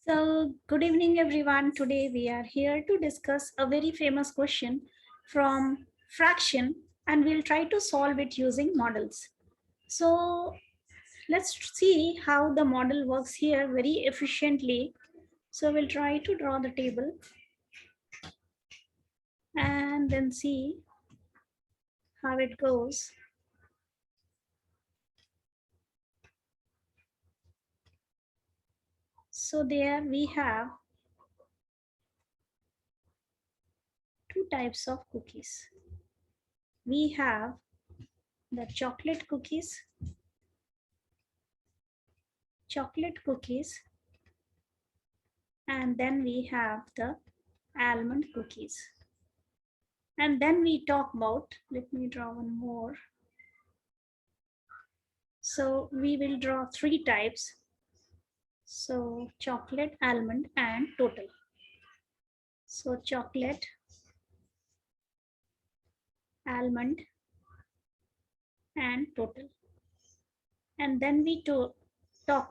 So, good evening, everyone. Today we are here to discuss a very famous question from fraction, and we'll try to solve it using models. So, let's see how the model works here very efficiently. So, we'll try to draw the table and then see how it goes. So, there we have two types of cookies. We have the chocolate cookies, and then we have the almond cookies. And then we talk about, let me draw one more. So we will draw three types. So chocolate, almond, and total. So chocolate, almond, and total. And then we talk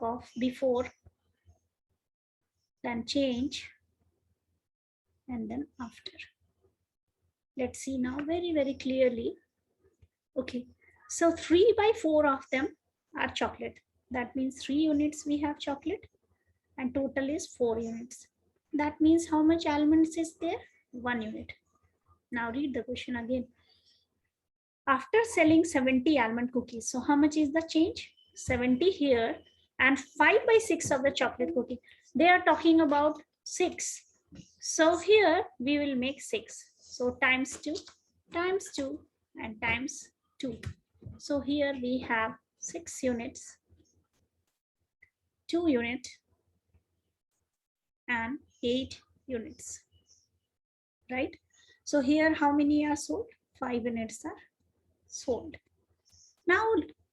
of before, then change, and then after. Let's see now very, very clearly. Okay, so 3 by 4 of them are chocolate. That means 3 units we have chocolate and total is 4 units. That means how much almonds is there? 1 unit. Now read the question again. After selling 70 almond cookies, so how much is the change? 70 here and 5 by 6 of the chocolate cookie. They are talking about 6. So here we will make 6. So times 2, and times 2. So here we have 6 units, 2 unit, and 8 units, right? So here how many are sold? 5 units are sold. Now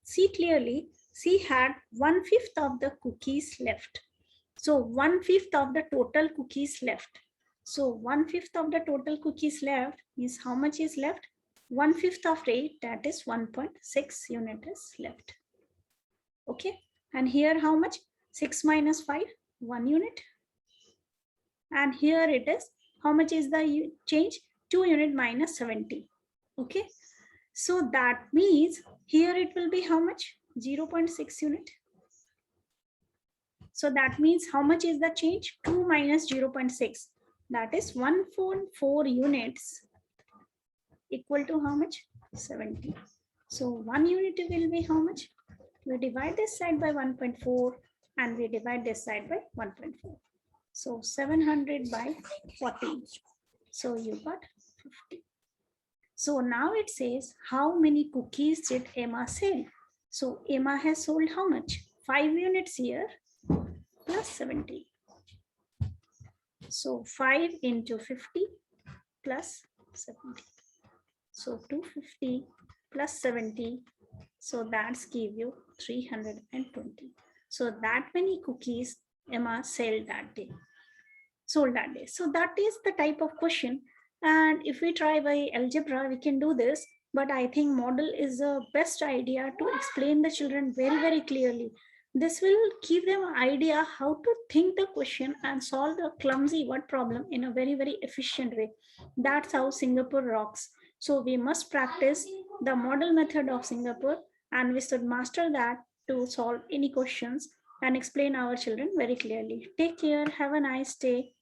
see clearly, she had 1/5 of the cookies left. So 1/5 of the total cookies left. So 1/5 of the total cookies left means how much is left? 1/5 of 8, that is 1.6 unit is left. Okay, and here how much? 6 minus 5, 1 unit. And here it is, how much is the change? 2 unit minus 70. Okay, so that means here it will be how much? 0.6 unit. So that means how much is the change? 2 minus 0.6. That is 1.4 units equal to how much? 70. So 1 unit will be how much? We divide this side by 1.4 and we divide this side by 1.4. So 700 by 40. So you got 50. So now it says how many cookies did Emma sell? So Emma has sold how much? 5 units here plus 70. So 5 into 50 plus 70. So 250 plus 70. So that's give you 320. So that many cookies Emma sold that day. So that is the type of question. And if we try by algebra, we can do this. But I think model is the best idea to explain the children very, very clearly. This will give them an idea how to think the question and solve the clumsy word problem in a very, very efficient way. That's how Singapore rocks. So we must practice the model method of Singapore and we should master that to solve any questions and explain our children very clearly. Take care. Have a nice day.